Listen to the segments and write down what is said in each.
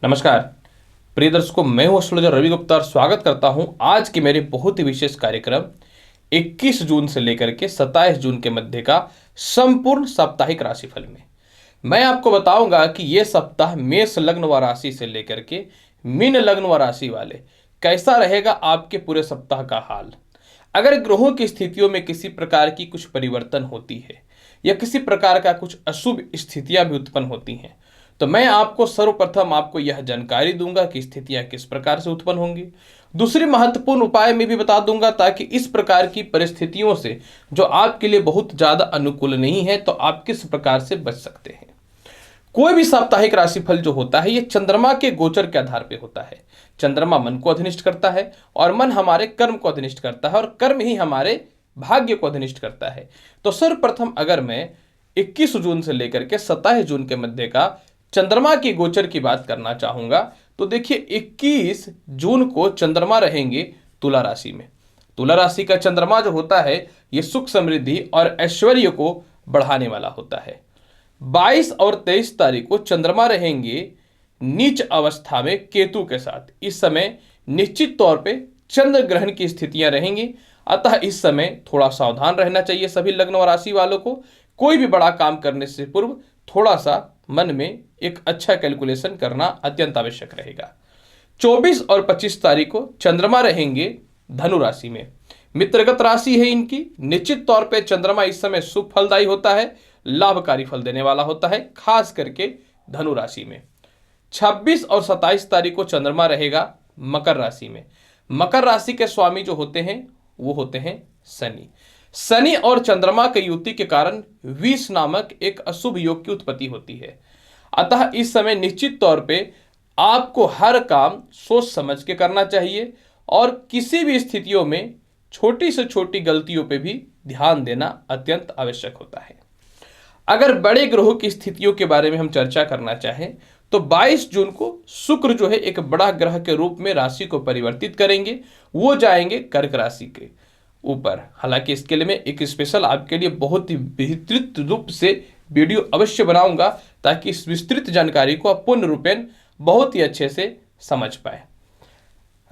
नमस्कार प्रिय दर्शकों, मैं हूं एस्ट्रोलॉजर रवि गुप्ता और स्वागत करता हूं आज के मेरे बहुत ही विशेष कार्यक्रम 21 जून से लेकर के 27 जून के मध्य का संपूर्ण साप्ताहिक राशिफल में। मैं आपको बताऊंगा कि यह सप्ताह मेष लग्न व राशि से लेकर के मीन लग्न व राशि वाले कैसा रहेगा आपके पूरे सप्ताह का हाल। अगर ग्रहों की स्थितियों में किसी प्रकार की कुछ परिवर्तन होती है या किसी प्रकार का कुछ अशुभ स्थितियां भी उत्पन्न होती हैं तो मैं आपको सर्वप्रथम आपको यह जानकारी दूंगा कि स्थितियां किस प्रकार से उत्पन्न होंगी। दूसरी महत्वपूर्ण उपाय में भी बता दूंगा ताकि इस प्रकार की परिस्थितियों से जो आपके लिए बहुत ज्यादा अनुकूल नहीं है तो आप किस प्रकार से बच सकते हैं। कोई भी साप्ताहिक राशिफल जो होता है ये चंद्रमा के गोचर के आधार पर होता है। चंद्रमा मन को अधिनिष्ठ करता है और मन हमारे कर्म को अधिनिष्ठ करता है और कर्म ही हमारे भाग्य को अधिनिष्ठ करता है। तो सर्वप्रथम अगर मैं 21 जून से लेकर के 27 जून के मध्य का चंद्रमा की गोचर की बात करना चाहूंगा तो देखिए 21 जून को चंद्रमा रहेंगे तुला राशि में। तुला राशि का चंद्रमा जो होता है यह सुख समृद्धि और ऐश्वर्य को बढ़ाने वाला होता है। 22 और 23 तारीख को चंद्रमा रहेंगे नीच अवस्था में केतु के साथ। इस समय निश्चित तौर पे चंद्र ग्रहण की स्थितियां रहेंगी, अतः इस समय थोड़ा सावधान रहना चाहिए सभी लग्न और राशि वालों को। कोई भी बड़ा काम करने से पूर्व थोड़ा सा मन में एक अच्छा कैलकुलेशन करना अत्यंत आवश्यक रहेगा। 24 और 25 तारीख को चंद्रमा रहेंगे धनु राशि में। मित्रगत राशि है इनकी। निश्चित तौर पे चंद्रमा इस समय शुभ फलदायी होता है, लाभकारी फल देने वाला होता है, खास करके धनु राशि में। 26 और 27 तारीख को चंद्रमा रहेगा मकर राशि में। मकर राशि के स्वामी जो होते हैं वो होते हैं शनि। शनि और चंद्रमा की युति के कारण विष नामक एक अशुभ योग की उत्पत्ति होती है। अतः इस समय निश्चित तौर पे आपको हर काम सोच समझ के करना चाहिए और किसी भी स्थितियों में छोटी से छोटी गलतियों पे भी ध्यान देना अत्यंत आवश्यक होता है। अगर बड़े ग्रहों की स्थितियों के बारे में हम चर्चा करना चाहें तो 22 जून को शुक्र जो है एक बड़ा ग्रह के रूप में राशि को परिवर्तित करेंगे। वो जाएंगे कर्क राशि के ऊपर। हालांकि इसके लिए मैं एक स्पेशल आपके लिए बहुत ही विस्तृत रूप से वीडियो अवश्य बनाऊंगा ताकि इस विस्तृत जानकारी को आप पूर्ण रूपेण बहुत ही अच्छे से समझ पाए।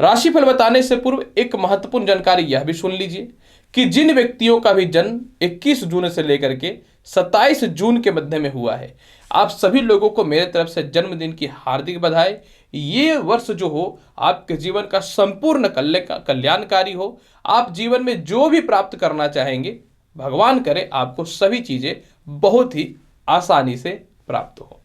राशिफल बताने से पूर्व एक महत्वपूर्ण जानकारी यह भी सुन लीजिए कि जिन व्यक्तियों का भी जन्म 21 जून से लेकर के 27 जून के मध्य में हुआ है, आप सभी लोगों को मेरे तरफ से जन्मदिन की हार्दिक बधाई। ये वर्ष जो हो आपके जीवन का संपूर्ण कल्याणकारी हो। आप जीवन में जो भी प्राप्त करना चाहेंगे भगवान करे आपको सभी चीजें बहुत ही आसानी से प्राप्त हो।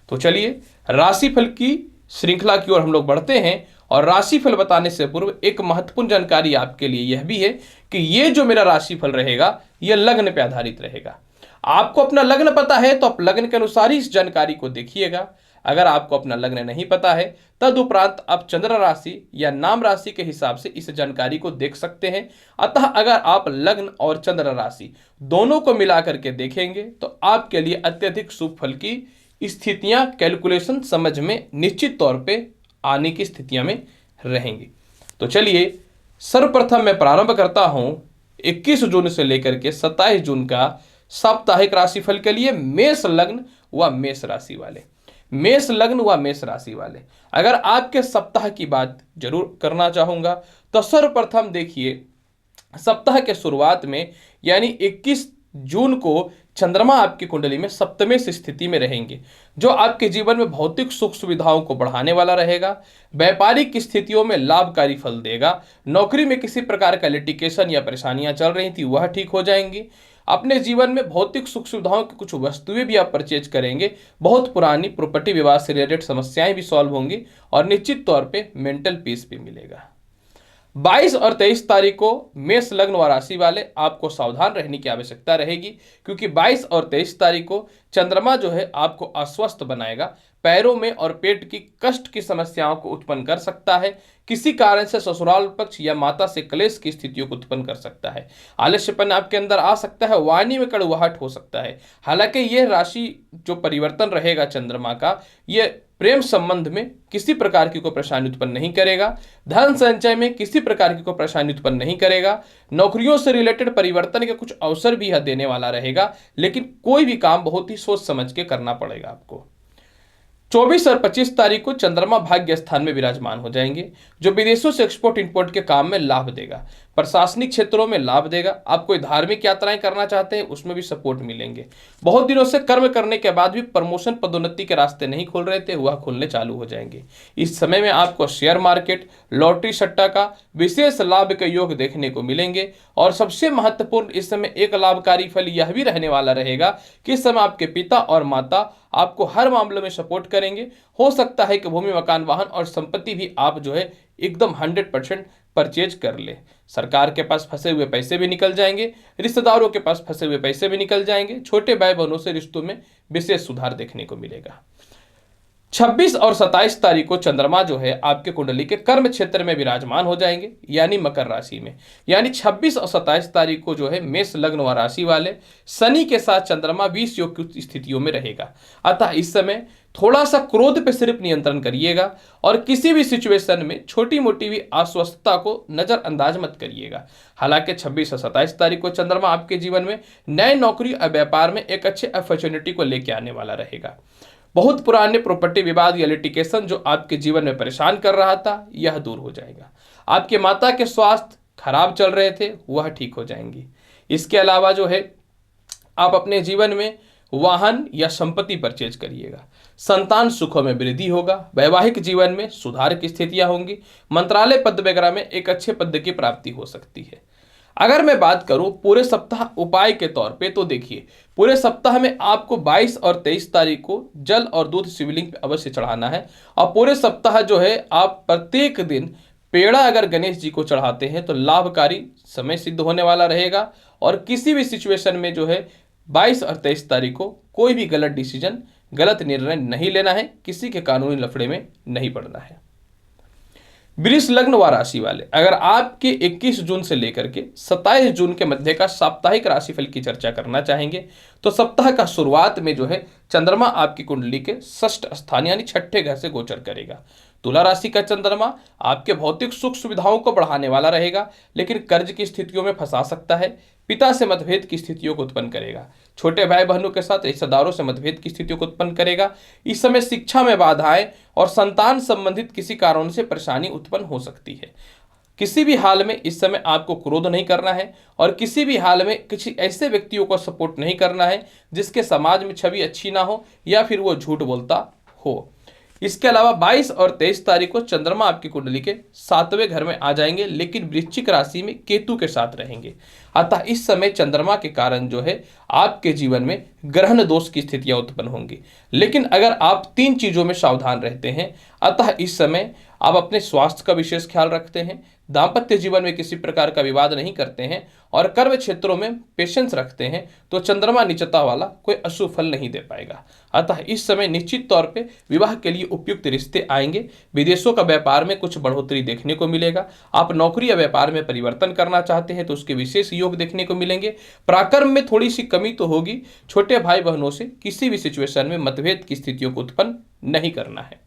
तो चलिए राशिफल की श्रृंखला की ओर हम लोग बढ़ते हैं। और राशिफल बताने से पूर्व एक महत्वपूर्ण जानकारी आपके लिए यह भी है कि ये जो मेरा राशिफल रहेगा यह लग्न पे आधारित रहेगा। आपको अपना लग्न पता है तो आप लग्न के अनुसार ही इस जानकारी को देखिएगा। अगर आपको अपना लग्न नहीं पता है तदुपरांत आप चंद्र राशि या नाम राशि के हिसाब से इस जानकारी को देख सकते हैं। अतः अगर आप लग्न और चंद्र राशि दोनों को मिला करके देखेंगे तो आपके लिए अत्यधिक शुभ फल की स्थितियां कैलकुलेशन समझ में निश्चित तौर पे आने की स्थितियां में रहेंगी। तो चलिए सर्वप्रथम मैं प्रारंभ करता हूं 21 जून से लेकर के 27 जून का साप्ताहिक राशिफल के लिए मेष लग्न व मेष राशि वाले। मेष लग्न व मेष राशि वाले अगर आपके सप्ताह की बात जरूर करना चाहूंगा तो सर्वप्रथम देखिए सप्ताह के शुरुआत में यानी 21 जून को चंद्रमा आपकी कुंडली में सप्तमेश स्थिति में रहेंगे, जो आपके जीवन में भौतिक सुख सुविधाओं को बढ़ाने वाला रहेगा। व्यापारिक स्थितियों में लाभकारी फल देगा। नौकरी में किसी प्रकार का लिटिगेशन या परेशानियां चल रही थी वह ठीक हो जाएंगी। अपने जीवन में भौतिक सुख सुविधाओं की कुछ वस्तुएं भी आप परचेज करेंगे। बहुत पुरानी प्रॉपर्टी विवाद से रिलेटेड समस्याएं भी सॉल्व होंगी और निश्चित तौर पे मेंटल पीस भी मिलेगा। 22 और 23 तारीख को मेष लग्न व राशि वाले आपको सावधान रहने की आवश्यकता रहेगी क्योंकि 22 और 23 तारीख को चंद्रमा जो है आपको अस्वस्थ बनाएगा। पैरों में और पेट की कष्ट की समस्याओं को उत्पन्न कर सकता है। किसी कारण से ससुराल पक्ष या माता से क्लेश की स्थितियों को उत्पन्न कर सकता है। आलस्यपन आपके अंदर आ सकता है। वाणी में कड़वाहट हो सकता है। हालांकि यह राशि जो परिवर्तन रहेगा चंद्रमा का, यह प्रेम संबंध में किसी प्रकार की कोई परेशानी उत्पन्न नहीं करेगा। धन संचय में किसी प्रकार की कोई परेशानी उत्पन्न नहीं करेगा। नौकरियों से रिलेटेड परिवर्तन के कुछ अवसर भी यह देने वाला रहेगा, लेकिन कोई भी काम बहुत ही सोच समझ के करना पड़ेगा आपको। 24 और 25 तारीख को चंद्रमा भाग्य स्थान में विराजमान हो जाएंगे, जो विदेशों से एक्सपोर्ट इंपोर्ट के काम में लाभ देगा, प्रशासनिक क्षेत्रों में लाभ देगा। आप कोई धार्मिक यात्राएं करना चाहते हैं उसमें भी सपोर्ट मिलेंगे। बहुत दिनों से कर्म करने के बाद भी प्रमोशन पदोन्नति के रास्ते नहीं खुल रहे थे, वह खुलने चालू हो जाएंगे। इस समय में आपको शेयर मार्केट, लॉटरी सट्टा का विशेष लाभ के योग देखने को मिलेंगे। और सबसे महत्वपूर्ण इस समय एक लाभकारी फल यह भी रहने वाला रहेगा कि इस समय आपके पिता और माता आपको हर मामले में सपोर्ट करेंगे। हो सकता है कि भूमि, मकान, वाहन और संपत्ति भी आप जो है एकदम 100% परचेज कर ले। सरकार के पास फंसे हुए पैसे भी निकल जाएंगे, रिश्तेदारों के पास फंसे हुए पैसे भी निकल जाएंगे। छोटे भाई बहनों से रिश्तों में विशेष सुधार देखने को मिलेगा। 26 और 27 तारीख को चंद्रमा जो है आपके कुंडली के कर्म क्षेत्र में विराजमान हो जाएंगे, यानी मकर राशि में। यानी 26 और 27 तारीख को जो है मेष लग्न व राशि वाले शनि के साथ चंद्रमा 20 योग की स्थितियों में रहेगा। अतः इस समय थोड़ा सा क्रोध पे सिर्फ नियंत्रण करिएगा और किसी भी सिचुएशन में छोटी मोटी भी अस्वस्थता को नजरअंदाज मत करिएगा। हालांकि 26 और 27 तारीख को चंद्रमा आपके जीवन में नए नौकरी और व्यापार में एक अच्छे अपॉर्चुनिटी को लेकर आने वाला रहेगा। बहुत पुराने प्रॉपर्टी विवाद या लिटिगेशन जो आपके जीवन में परेशान कर रहा था यह दूर हो जाएगा। आपके माता के स्वास्थ्य खराब चल रहे थे वह ठीक हो जाएंगी। इसके अलावा जो है आप अपने जीवन में वाहन या संपत्ति परचेज करिएगा। संतान सुखों में वृद्धि होगा। वैवाहिक जीवन में सुधार की स्थितियां होंगी। मंत्रालय पद वगैरह में एक अच्छे पद की प्राप्ति हो सकती है। अगर मैं बात करूं पूरे सप्ताह उपाय के तौर पे, तो देखिए पूरे सप्ताह में आपको 22 और 23 तारीख को जल और दूध शिवलिंग पे अवश्य चढ़ाना है। और पूरे सप्ताह जो है आप प्रत्येक दिन पेड़ा अगर गणेश जी को चढ़ाते हैं तो लाभकारी समय सिद्ध होने वाला रहेगा। और किसी भी सिचुएशन में जो है 22 और 23 तारीख को कोई भी गलत डिसीजन, गलत निर्णय नहीं लेना है, किसी के कानूनी लफड़े में नहीं पड़ना है। वृष लग्न व राशि वाले, अगर आपके 21 जून से लेकर के 27 जून के मध्य का साप्ताहिक राशिफल की चर्चा करना चाहेंगे तो सप्ताह का शुरुआत में जो है चंद्रमा आपकी कुंडली के षष्ठ स्थान यानी छठे घर से गोचर करेगा। तुला राशि का चंद्रमा आपके भौतिक सुख सुविधाओं को बढ़ाने वाला रहेगा, लेकिन कर्ज की स्थितियों में फंसा सकता है। पिता से मतभेद की स्थितियों को उत्पन्न करेगा। छोटे भाई बहनों के साथ रिश्तेदारों से मतभेद की स्थितियों को उत्पन्न करेगा। इस समय शिक्षा में बाधाएं और संतान संबंधित किसी कारणों से परेशानी उत्पन्न हो सकती है। किसी भी हाल में इस समय आपको क्रोध नहीं करना है और किसी भी हाल में किसी ऐसे व्यक्तियों को सपोर्ट नहीं करना है जिसके समाज में छवि अच्छी ना हो या फिर वो झूठ बोलता हो। इसके अलावा 22 और 23 तारीख को चंद्रमा आपकी कुंडली के 7वें घर में आ जाएंगे, लेकिन वृश्चिक राशि में केतु के साथ रहेंगे। अतः इस समय चंद्रमा के कारण जो है आपके जीवन में ग्रहण दोष की स्थितियां उत्पन्न होंगी। लेकिन अगर आप 3 चीजों में सावधान रहते हैं, अतः इस समय आप अपने स्वास्थ्य का विशेष ख्याल रखते हैं, दाम्पत्य जीवन में किसी प्रकार का विवाद नहीं करते हैं और कर्म क्षेत्रों में पेशेंस रखते हैं, तो चंद्रमा नीचता वाला कोई अशुभ फल नहीं दे पाएगा। अतः इस समय निश्चित तौर पे विवाह के लिए उपयुक्त रिश्ते आएंगे। विदेशों का व्यापार में कुछ बढ़ोतरी देखने को मिलेगा। आप नौकरी या व्यापार में परिवर्तन करना चाहते हैं तो उसके विशेष योग देखने को मिलेंगे। पराक्रम में थोड़ी सी कमी तो होगी। छोटे भाई बहनों से किसी भी सिचुएशन में मतभेद की स्थितियों को उत्पन्न नहीं करना है।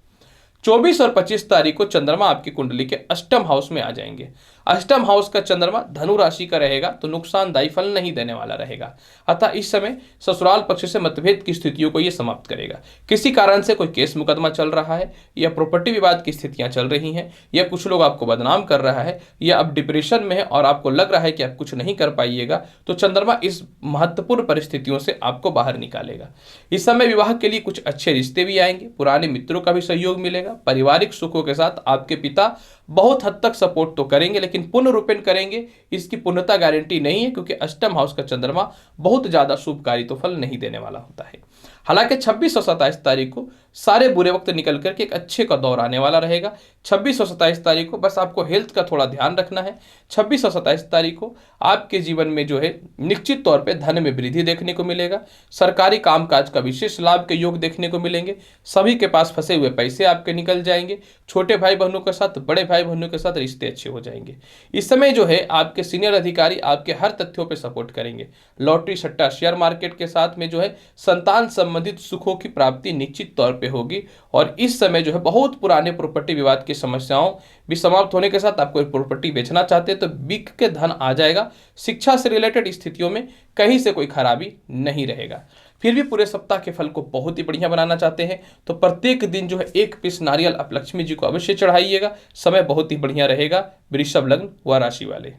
24 और 25 तारीख को चंद्रमा आपकी कुंडली के अष्टम हाउस में आ जाएंगे। अष्टम हाउस का चंद्रमा धनु राशि का रहेगा तो नुकसानदायी फल नहीं देने वाला रहेगा। अतः इस समय ससुराल पक्ष से मतभेद की स्थितियों को यह समाप्त करेगा। किसी कारण से कोई केस मुकदमा चल रहा है या प्रॉपर्टी विवाद की स्थितियां चल रही हैं या कुछ लोग आपको बदनाम कर रहा है या आप डिप्रेशन में है और आपको लग रहा है कि आप कुछ नहीं कर पाइएगा, तो चंद्रमा इस महत्वपूर्ण परिस्थितियों से आपको बाहर निकालेगा। इस समय विवाह के लिए कुछ अच्छे रिश्ते भी आएंगे। पुराने मित्रों का भी सहयोग मिलेगा। पारिवारिक सुखों के साथ आपके पिता बहुत हद तक सपोर्ट तो करेंगे, लेकिन पूर्ण रूपेण करेंगे इसकी पूर्णता गारंटी नहीं है, क्योंकि अष्टम हाउस का चंद्रमा बहुत ज्यादा शुभकारी तो फल नहीं देने वाला होता है। हालांकि 26 और 27 तारीख को सारे बुरे वक्त निकल करके एक अच्छे का दौर आने वाला रहेगा। 26 और 27 तारीख को बस आपको हेल्थ का थोड़ा ध्यान रखना है। 26 और 27 तारीख को आपके जीवन में जो है निश्चित तौर पे धन में वृद्धि देखने को मिलेगा। सरकारी कामकाज का विशेष लाभ के योग देखने को मिलेंगे। सभी के पास फंसे हुए पैसे आपके निकल जाएंगे। छोटे भाई बहनों के साथ, बड़े भाई बहनों के साथ रिश्ते अच्छे हो जाएंगे। इस समय जो है आपके सीनियर अधिकारी आपके हर तथ्यों पर सपोर्ट करेंगे। लॉटरी, सट्टा, शेयर मार्केट के साथ में जो है संतान संबंधित सुखों की प्राप्ति निश्चित तौर पे होगी। और इस समय जो है बहुत पुराने प्रॉपर्टी विवाद की समस्याओं भी समाप्त होने के साथ आप कोई प्रॉपर्टी बेचना चाहते हैं तो बिक के धन आ जाएगा। शिक्षा से रिलेटेड स्थितियों में कहीं से कोई खराबी नहीं रहेगा। फिर भी पूरे सप्ताह के फल को बहुत ही बढ़िया बनाना चाहते हैं तो प्रत्येक दिन जो है 1 पीस नारियल आप लक्ष्मी जी को अवश्य चढ़ाइएगा। समय बहुत ही बढ़िया रहेगा। वृषभ लग्न व राशि वाले,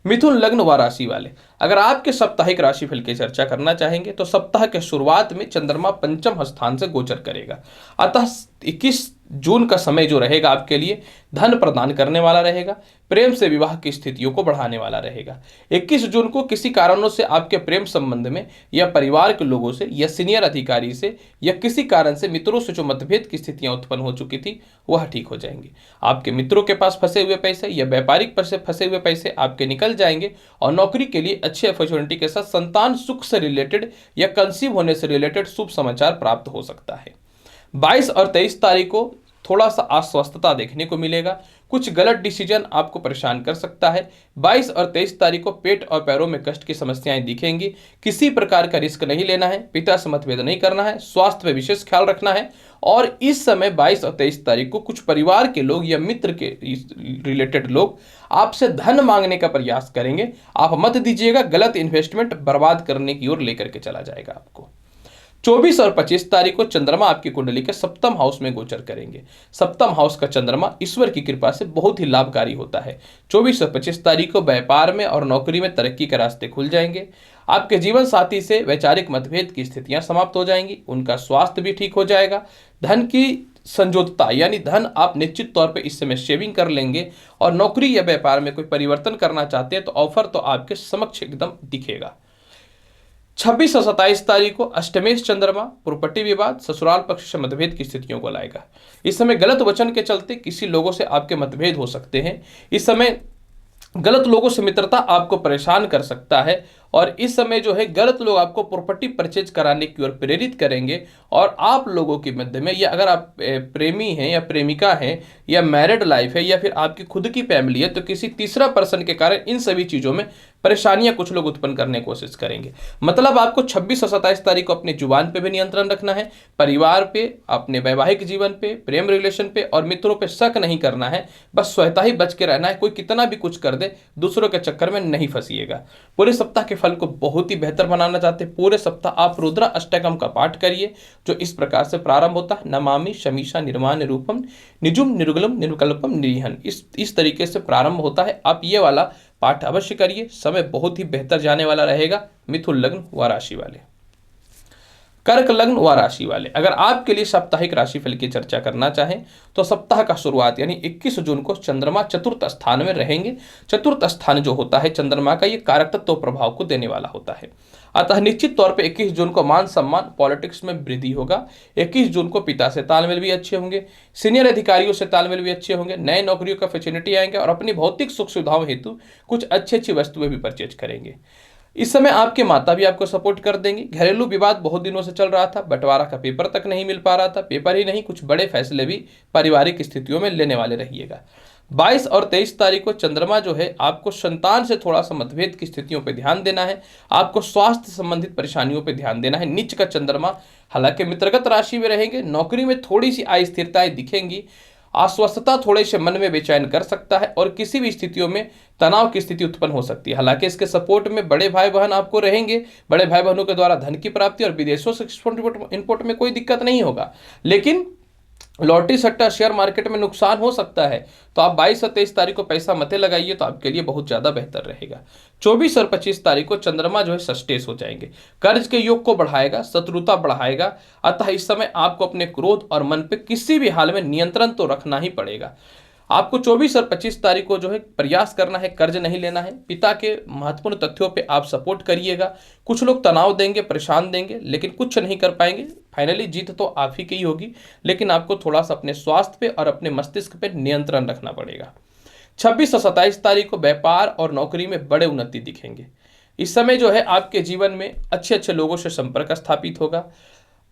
मिथुन लग्न व राशि वाले, अगर आपके साप्ताहिक राशिफल की चर्चा करना चाहेंगे तो सप्ताह के शुरुआत में चंद्रमा पंचम स्थान से गोचर करेगा। अतः 21 जून का समय जो रहेगा आपके लिए धन प्रदान करने वाला रहेगा, प्रेम से विवाह की स्थितियों को बढ़ाने वाला रहेगा। 21 जून को किसी कारणों से आपके प्रेम संबंध में या परिवार के लोगों से या सीनियर अधिकारी से या किसी कारण से मित्रों से जो मतभेद की स्थितियां उत्पन्न हो चुकी थी वह ठीक हो जाएंगी। आपके मित्रों के पास फंसे हुए पैसे या व्यापारिक पर से फंसे हुए पैसे आपके निकल जाएंगे और नौकरी के लिए अच्छी अपॉर्चुनिटी के साथ संतान सुख से रिलेटेड या कंसीव होने से रिलेटेड शुभ समाचार प्राप्त हो सकता है। 22 और 23 तारीख को थोड़ा सा अस्वस्थता देखने को मिलेगा, कुछ गलत डिसीजन आपको परेशान कर सकता है। 22 और 23 तारीख को पेट और पैरों में कष्ट की समस्याएं दिखेंगी। किसी प्रकार का रिस्क नहीं लेना है, पिता से मतभेद नहीं करना है, स्वास्थ्य पे विशेष ख्याल रखना है। और इस समय 22 और 23 तारीख को कुछ परिवार के लोग या मित्र के रिलेटेड लोग आपसे धन मांगने का प्रयास करेंगे। आप मत दीजिएगा, गलत इन्वेस्टमेंट बर्बाद करने की ओर लेकर के चला जाएगा आपको। 24 और 25 तारीख को चंद्रमा आपकी कुंडली के सप्तम हाउस में गोचर करेंगे। सप्तम हाउस का चंद्रमा ईश्वर की कृपा से बहुत ही लाभकारी होता है। 24 और 25 तारीख को व्यापार में और नौकरी में तरक्की के रास्ते खुल जाएंगे। आपके जीवन साथी से वैचारिक मतभेद की स्थितियां समाप्त हो जाएंगी, उनका स्वास्थ्य भी ठीक हो जाएगा। धन की संजोता यानी धन आप निश्चित तौर पे इस समय सेविंग कर लेंगे और नौकरी या व्यापार में कोई परिवर्तन करना चाहते हैं तो ऑफर तो आपके समक्ष एकदम दिखेगा। 26 और 27 तारीख को अष्टमेश चंद्रमा प्रॉपर्टी विवाद, ससुराल पक्ष से मतभेद की स्थितियों को लाएगा। इस समय गलत वचन के चलते किसी लोगों से आपके मतभेद हो सकते हैं। इस समय गलत लोगों से मित्रता आपको परेशान कर सकता है और इस समय जो है गलत लोग आपको प्रॉपर्टी परचेज कराने की ओर प्रेरित करेंगे और आप लोगों के मध्य में, या अगर आप प्रेमी हैं या प्रेमिका हैं या मैरिड लाइफ है या फिर आपकी खुद की फैमिली है तो किसी तीसरा पर्सन के कारण इन सभी चीज़ों में परेशानियां कुछ लोग उत्पन्न करने की कोशिश करेंगे। मतलब आपको 26 और 27 तारीख को अपनी जुबान पे भी नियंत्रण रखना है, परिवार पे, अपने वैवाहिक जीवन पे, प्रेम रिलेशन पे और मित्रों पे शक नहीं करना है। बस स्वतः ही बच के रहना है, कोई कितना भी कुछ कर दे दूसरों के चक्कर में नहीं फंसिएगा। पूरे सप्ताह के फल को बहुत ही बेहतर बनाना चाहते हैं, पूरे सप्ताह आप रुद्र अष्टकम का पाठ करिए जो इस प्रकार से प्रारंभ होता है, नमामि शमीशा निर्माण रूपम निजुम निर्गुलम निर्विकल्पम निरीहन। इस तरीके से प्रारंभ होता है। आप ये वाला पाठ अवश्य करिए, समय बहुत ही बेहतर जाने वाला रहेगा। मिथुन लग्न व राशि वाले, कर्क लग्न व राशि वाले, अगर आपके लिए साप्ताहिक राशिफल की चर्चा करना चाहें तो सप्ताह का शुरुआत यानी 21 जून को चंद्रमा चतुर्थ स्थान में रहेंगे। चतुर्थ स्थान जो होता है चंद्रमा का, ये कारक तत्व प्रभाव को देने वाला होता है। अतः निश्चित तौर पे 21 जून को मान सम्मान पॉलिटिक्स में वृद्धि होगा। 21 जून को पिता से तालमेल भी अच्छे होंगे, सीनियर अधिकारियों से तालमेल भी अच्छे होंगे, नए नौकरियों का फैसिलिटी आएंगे और अपनी भौतिक सुख सुविधाओं हेतु कुछ अच्छी वस्तुएं भी परचेज करेंगे। इस समय आपके माता भी आपको सपोर्ट कर देंगे। घरेलू विवाद बहुत दिनों से चल रहा था, बंटवारा का पेपर तक नहीं मिल पा रहा था, पेपर ही नहीं कुछ बड़े फैसले भी पारिवारिक स्थितियों में लेने वाले रहिएगा। 22 और 23 तारीख को चंद्रमा जो है आपको संतान से थोड़ा सा मतभेद की स्थितियों पर ध्यान देना है, आपको स्वास्थ्य संबंधित परेशानियों पर ध्यान देना है। नीच का चंद्रमा हालांकि मित्रगत राशि में रहेंगे, नौकरी में थोड़ी सी अस्थिरताएं दिखेंगी, अस्वस्थता थोड़े से मन में बेचैन कर सकता है और किसी भी स्थितियों में तनाव की स्थिति उत्पन्न हो सकती है। हालांकि इसके सपोर्ट में बड़े भाई बहन आपको रहेंगे, बड़े भाई बहनों के द्वारा धन की प्राप्ति और विदेशों से इंपोर्ट में कोई दिक्कत नहीं होगा। लेकिन लॉटरी सट्टा शेयर मार्केट में नुकसान हो सकता है, तो आप 22 और 23 तारीख को पैसा मत लगाइए तो आपके लिए बहुत ज़्यादा बेहतर रहेगा। 24 और 25 तारीख को चंद्रमा जो है सस्टेस हो जाएंगे, कर्ज के योग को बढ़ाएगा, शत्रुता बढ़ाएगा। अतः इस समय आपको अपने क्रोध और मन पे किसी भी हाल में नियंत्रण तो रखना ही पड़ेगा। आपको 24 और 25 तारीख को जो है प्रयास करना है, कर्ज नहीं लेना है। पिता के महत्वपूर्ण तथ्यों पे आप सपोर्ट करिएगा। कुछ लोग तनाव देंगे, परेशान देंगे, लेकिन कुछ नहीं कर पाएंगे। फाइनली जीत तो आप ही की होगी, लेकिन आपको थोड़ा सा अपने स्वास्थ्य पे और अपने मस्तिष्क पे नियंत्रण रखना पड़ेगा। 26 और 27 तारीख को व्यापार और नौकरी में बड़े उन्नति दिखेंगे। इस समय जो है आपके जीवन में अच्छे लोगों से संपर्क स्थापित होगा।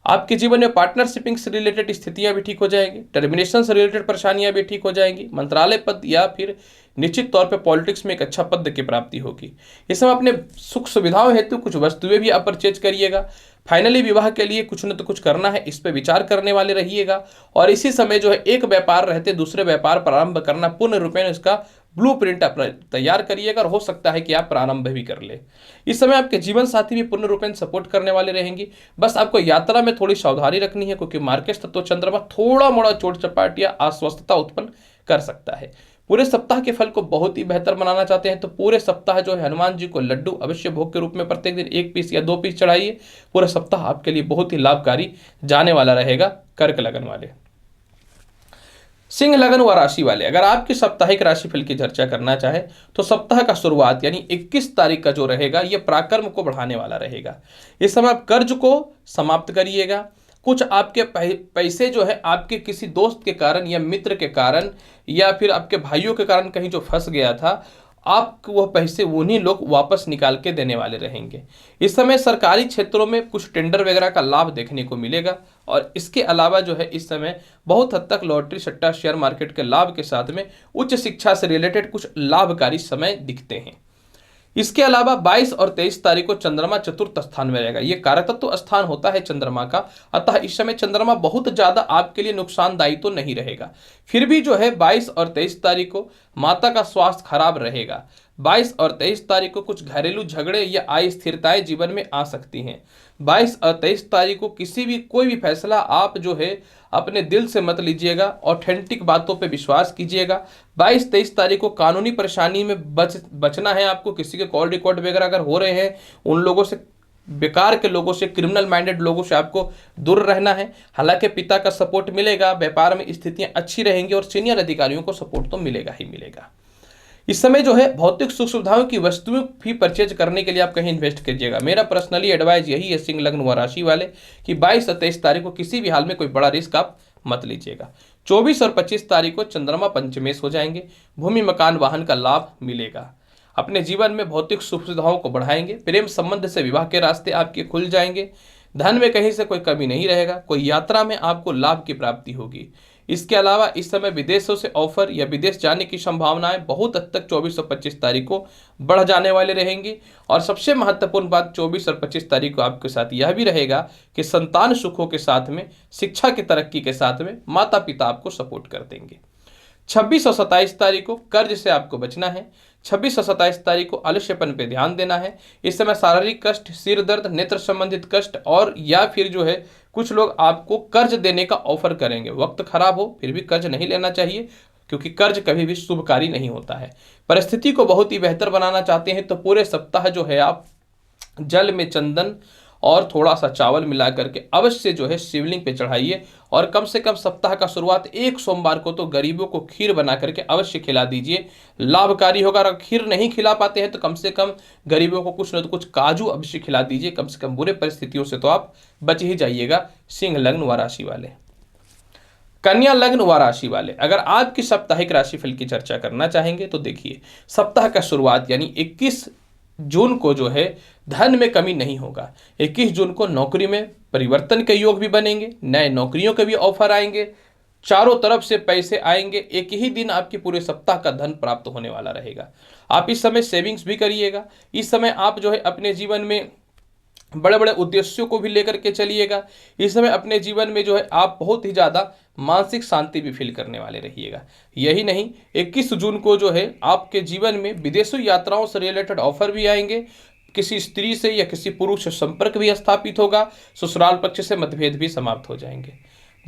आपके जीवन में पार्टनरशिपिंग से रिलेटेड स्थितियां भी ठीक हो जाएंगी, टर्मिनेशन से रिलेटेड परेशानियां भी ठीक हो जाएंगी, मंत्रालय पद या फिर निश्चित तौर पे पॉलिटिक्स में एक अच्छा पद की प्राप्ति होगी। इस समय अपने सुख सुविधाओं हेतु कुछ वस्तुएं भी आप परचेज करिएगा। फाइनली विवाह के लिए कुछ न तो कुछ करना है, इस पर विचार करने वाले रहिएगा। और इसी समय जो है एक व्यापार रहते दूसरे व्यापार प्रारंभ करना पूर्ण रूपेण इसका ब्लूप्रिंट अपना तैयार करिएगा और हो सकता है कि आप प्रारंभ भी कर ले। इस समय आपके जीवन साथी भी पूर्ण रूपेण सपोर्ट करने वाले रहेंगे। बस आपको यात्रा में थोड़ी सावधानी रखनी है, क्योंकि मार्केट तत्व चंद्रमा थोड़ा मोड़ा चोट चपाट या अस्वस्थता उत्पन्न कर सकता है। पूरे सप्ताह के फल को बहुत ही बेहतर बनाना चाहते हैं तो पूरे सप्ताह जो है हनुमान जी को लड्डू अवश्य भोग के रूप में प्रत्येक दिन 1 पीस या 2 पीस चढ़ाइए। पूरा सप्ताह आपके लिए बहुत ही लाभकारी जाने वाला रहेगा। कर्क लगन वाले, सिंह लगन व राशि वाले, अगर आपकी साप्ताहिक राशिफल की चर्चा करना चाहे तो सप्ताह का शुरुआत यानी 21 तारीख का जो रहेगा यह पराक्रम को बढ़ाने वाला रहेगा। इस समय आप कर्ज को समाप्त करिएगा। कुछ आपके पैसे जो है आपके किसी दोस्त के कारण या मित्र के कारण या फिर आपके भाइयों के कारण कहीं जो फंस गया था, आपको वह पैसे उन्हीं लोग वापस निकाल के देने वाले रहेंगे। इस समय सरकारी क्षेत्रों में कुछ टेंडर वगैरह का लाभ देखने को मिलेगा। और इसके अलावा जो है इस समय बहुत हद तक लॉटरी सट्टा शेयर मार्केट के लाभ के साथ में उच्च शिक्षा से रिलेटेड कुछ लाभकारी समय दिखते हैं। इसके अलावा 22 और 23 तारीख को चंद्रमा चतुर्थ स्थान में रहेगा। यह कारकतत्व स्थान होता है चंद्रमा का, अतः इस समय चंद्रमा बहुत ज्यादा आपके लिए नुकसानदायी तो नहीं रहेगा। फिर भी जो है 22 और 23 तारीख को माता का स्वास्थ्य खराब रहेगा। 22 और 23 तारीख को कुछ घरेलू झगड़े या अस्थिरताएं जीवन में आ सकती हैं। 22 और 23 तारीख को कोई भी फैसला आप जो है अपने दिल से मत लीजिएगा, ऑथेंटिक बातों पे विश्वास कीजिएगा। 22-23 तारीख को कानूनी परेशानी में बचना है आपको। किसी के कॉल रिकॉर्ड वगैरह अगर हो रहे हैं, उन लोगों से, बेकार के लोगों से, क्रिमिनल माइंडेड लोगों से आपको दूर रहना है। हालांकि पिता का सपोर्ट मिलेगा, व्यापार में स्थितियां अच्छी रहेंगी और सीनियर अधिकारियों को सपोर्ट तो मिलेगा ही मिलेगा। इस समय जो है भौतिक सुख सुविधाओं की वस्तुएं भी परचेज करने के लिए आप कहीं इन्वेस्ट कीजिएगा। मेरा पर्सनली एडवाइस यही है सिंह लग्न व राशि वाले कि 22 और 23 तारीख को किसी भी हाल में कोई बड़ा रिस्क आप मत लीजिएगा। 24 और 25 तारीख को चंद्रमा पंचमेश हो जाएंगे। भूमि मकान वाहन का लाभ मिलेगा। अपने जीवन में भौतिक सुख सुविधाओं को बढ़ाएंगे। प्रेम संबंध से विवाह के रास्ते आपके खुल जाएंगे। धन में कहीं से कोई कमी नहीं रहेगा। कोई यात्रा में आपको लाभ की प्राप्ति होगी। इसके अलावा इस समय विदेशों से ऑफर या विदेश जाने की संभावनाएं बहुत हद तक 24 और 25 तारीख को बढ़ जाने वाले रहेंगी। और सबसे महत्वपूर्ण बात 24 और 25 तारीख को आपके साथ यह भी रहेगा कि संतान सुखों के साथ में, शिक्षा की तरक्की के साथ में माता पिता आपको सपोर्ट कर देंगे। 26 और 27 तारीख को कर्ज से आपको बचना है। 26 और 27 तारीख को आलस्यपन पे ध्यान देना है। इस समय शारीरिक कष्ट, सिर दर्द, नेत्र संबंधित कष्ट और या फिर जो है कुछ लोग आपको कर्ज देने का ऑफर करेंगे। वक्त खराब हो फिर भी कर्ज नहीं लेना चाहिए, क्योंकि कर्ज कभी भी शुभकारी नहीं होता है। परिस्थिति को बहुत ही बेहतर बनाना चाहते हैं तो पूरे सप्ताह जो है आप जल में चंदन और थोड़ा सा चावल मिला करके अवश्य जो है शिवलिंग पे चढ़ाइए। और कम से कम सप्ताह का शुरुआत एक सोमवार को तो गरीबों को खीर बना करके अवश्य खिला दीजिए, लाभकारी होगा। अगर खीर नहीं खिला पाते हैं तो कम से कम गरीबों को कुछ न तो कुछ काजू अवश्य खिला दीजिए। कम से कम बुरे परिस्थितियों से तो आप बच ही जाइएगा। सिंह लग्न व राशि वाले, कन्या लग्न व राशि वाले, अगर आपकी साप्ताहिक राशिफल की चर्चा करना चाहेंगे तो देखिए सप्ताह का शुरुआत यानी 21 जून को जो है धन में कमी नहीं होगा। 21 जून को नौकरी में परिवर्तन के योग भी बनेंगे। नए नौकरियों के भी ऑफर आएंगे। चारों तरफ से पैसे आएंगे। एक ही दिन आपके पूरे सप्ताह का धन प्राप्त होने वाला रहेगा। आप इस समय सेविंग्स भी करिएगा। इस समय आप जो है अपने जीवन में बड़े बड़े उद्देश्यों को भी लेकर के चलिएगा। इस समय अपने जीवन में जो है आप बहुत ही ज़्यादा मानसिक शांति भी फील करने वाले रहिएगा। यही नहीं, 21 जून को जो है आपके जीवन में विदेशी यात्राओं से रिलेटेड ऑफर भी आएंगे। किसी स्त्री से या किसी पुरुष से संपर्क भी स्थापित होगा। ससुराल पक्ष से मतभेद भी समाप्त हो जाएंगे।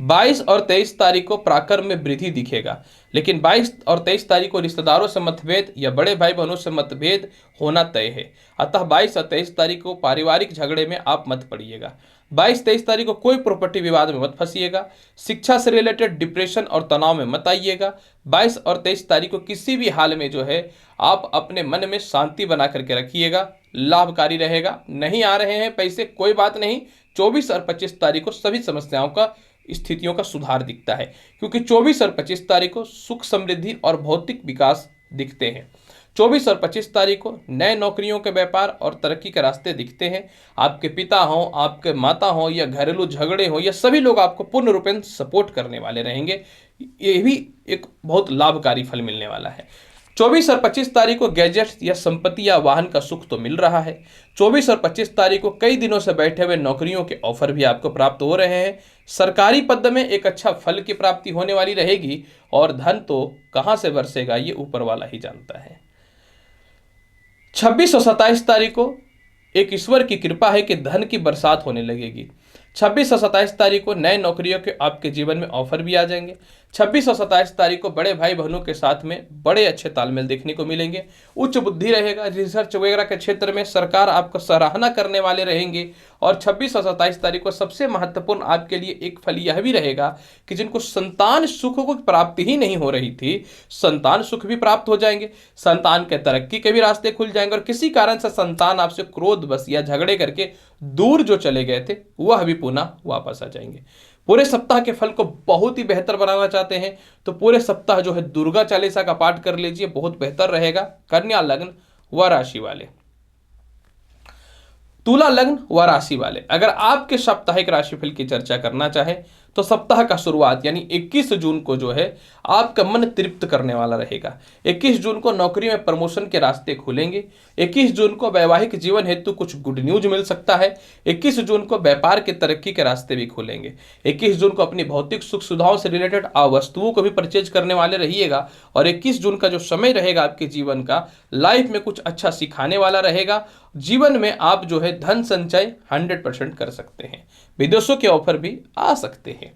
22 और 23 तारीख को पराक्रम में वृद्धि दिखेगा, लेकिन 22 और 23 तारीख को रिश्तेदारों से मतभेद या बड़े भाई बहनों से मतभेद होना तय है। अतः 22 और 23 तारीख को पारिवारिक झगड़े में आप मत पड़िएगा। 22-23 तारीख को कोई प्रॉपर्टी विवाद में मत फंसिएगा। शिक्षा से रिलेटेड डिप्रेशन और तनाव में मत आइएगा। 22 और 23 तारीख को किसी भी हाल में जो है आप अपने मन में शांति बना करके रखिएगा, लाभकारी रहेगा। नहीं आ रहे हैं पैसे, कोई बात नहीं। 24 और 25 तारीख को सभी समस्याओं का, स्थितियों का सुधार दिखता है, क्योंकि 24 और 25 तारीख को सुख, समृद्धि और भौतिक विकास दिखते हैं। 24 और 25 तारीख को नए नौकरियों के व्यापार और तरक्की के रास्ते दिखते हैं। आपके पिता हों, आपके माता हों या घरेलू झगड़े हों, या सभी लोग आपको पूर्ण रूपेण सपोर्ट करने वाले रहेंगे। ये भी एक बहुत लाभकारी फल मिलने वाला है। 24 और 25 तारीख को गैजेट्स या संपत्ति या वाहन का सुख तो मिल रहा है। 24 और 25 तारीख को कई दिनों से बैठे हुए नौकरियों के ऑफर भी आपको प्राप्त हो रहे हैं। सरकारी पद में एक अच्छा फल की प्राप्ति होने वाली रहेगी और धन तो कहां से बरसेगा ये ऊपर वाला ही जानता है। 26 और 27 तारीख को एक ईश्वर की कृपा है कि धन की बरसात होने लगेगी। 26 और 27 तारीख को नए नौकरियों के आपके जीवन में ऑफर भी आ जाएंगे। 26 और 27 तारीख को बड़े भाई बहनों के साथ में बड़े अच्छे तालमेल देखने को मिलेंगे। उच्च बुद्धि रहेगा, रिसर्च वगैरह के क्षेत्र में सरकार आपको सराहना करने वाले रहेंगे। और 26 और 27 तारीख को सबसे महत्वपूर्ण आपके लिए एक फल यह भी रहेगा कि जिनको संतान सुख को प्राप्ति ही नहीं हो रही थी, संतान सुख भी प्राप्त हो जाएंगे, संतान के तरक्की के भी रास्ते खुल जाएंगे और किसी कारण से संतान आपसे क्रोध बस या झगड़े करके दूर जो चले गए थे वह भी पुनः वापस आ जाएंगे। पूरे सप्ताह के फल को बहुत ही बेहतर बनाना चाहते हैं तो पूरे सप्ताह जो है दुर्गा चालीसा का पाठ कर लीजिए, बहुत बेहतर रहेगा। कन्या लग्न व राशि वाले, तुला लग्न व राशि वाले, अगर आपके साप्ताहिक राशिफल की चर्चा करना चाहे तो सप्ताह का शुरुआत यानी 21 जून को जो है आपका मन तृप्त करने वाला रहेगा। 21 जून को नौकरी में प्रमोशन के रास्ते खुलेंगे। 21 जून को वैवाहिक जीवन हेतु कुछ गुड न्यूज मिल सकता है। 21 जून को व्यापार की तरक्की के रास्ते भी खुलेंगे। 21 जून को अपनी भौतिक सुख सुविधाओं से रिलेटेड वस्तुओं को भी परचेज करने वाले रहिएगा। और 21 जून का जो समय रहेगा आपके जीवन का लाइफ में कुछ अच्छा सिखाने वाला रहेगा। जीवन में आप जो है धन संचय 100% कर सकते हैं। विदेशों के ऑफर भी आ सकते हैं।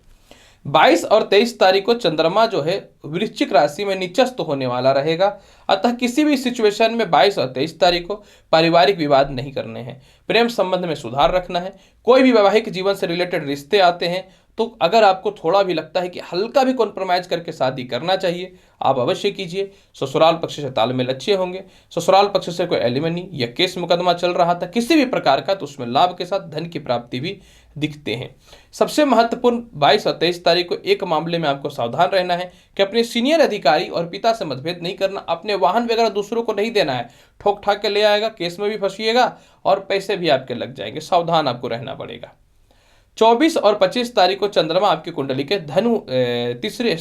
22 और 23 तारीख को चंद्रमा जो है वृश्चिक राशि में निचस्त होने वाला रहेगा। अतः किसी भी सिचुएशन में 22 और 23 तारीख को पारिवारिक विवाद नहीं करने हैं, प्रेम संबंध में सुधार रखना है। कोई भी वैवाहिक जीवन से रिलेटेड रिश्ते आते हैं तो अगर आपको थोड़ा भी लगता है कि हल्का भी कॉम्प्रोमाइज करके शादी करना चाहिए, आप अवश्य कीजिए। ससुराल पक्ष से तालमेल अच्छे होंगे। ससुराल पक्ष से कोई एलिमनी या केस मुकदमा चल रहा था किसी भी प्रकार का तो उसमें लाभ के साथ धन की प्राप्ति भी दिखते हैं। सबसे महत्वपूर्ण 22 और 23 तारीख को एक मामले में आपको सावधान रहना है कि अपने सीनियर अधिकारी और पिता से मतभेद नहीं करना। अपने वाहन वगैरह दूसरों को नहीं देना है, ठोक ठाक के ले आएगा, केस में भी फंसिएगा और पैसे भी आपके लग जाएंगे। सावधान आपको रहना पड़ेगा। 24 और 25 तारीख को चंद्रमा आपकी कुंडली के धनु तीसरे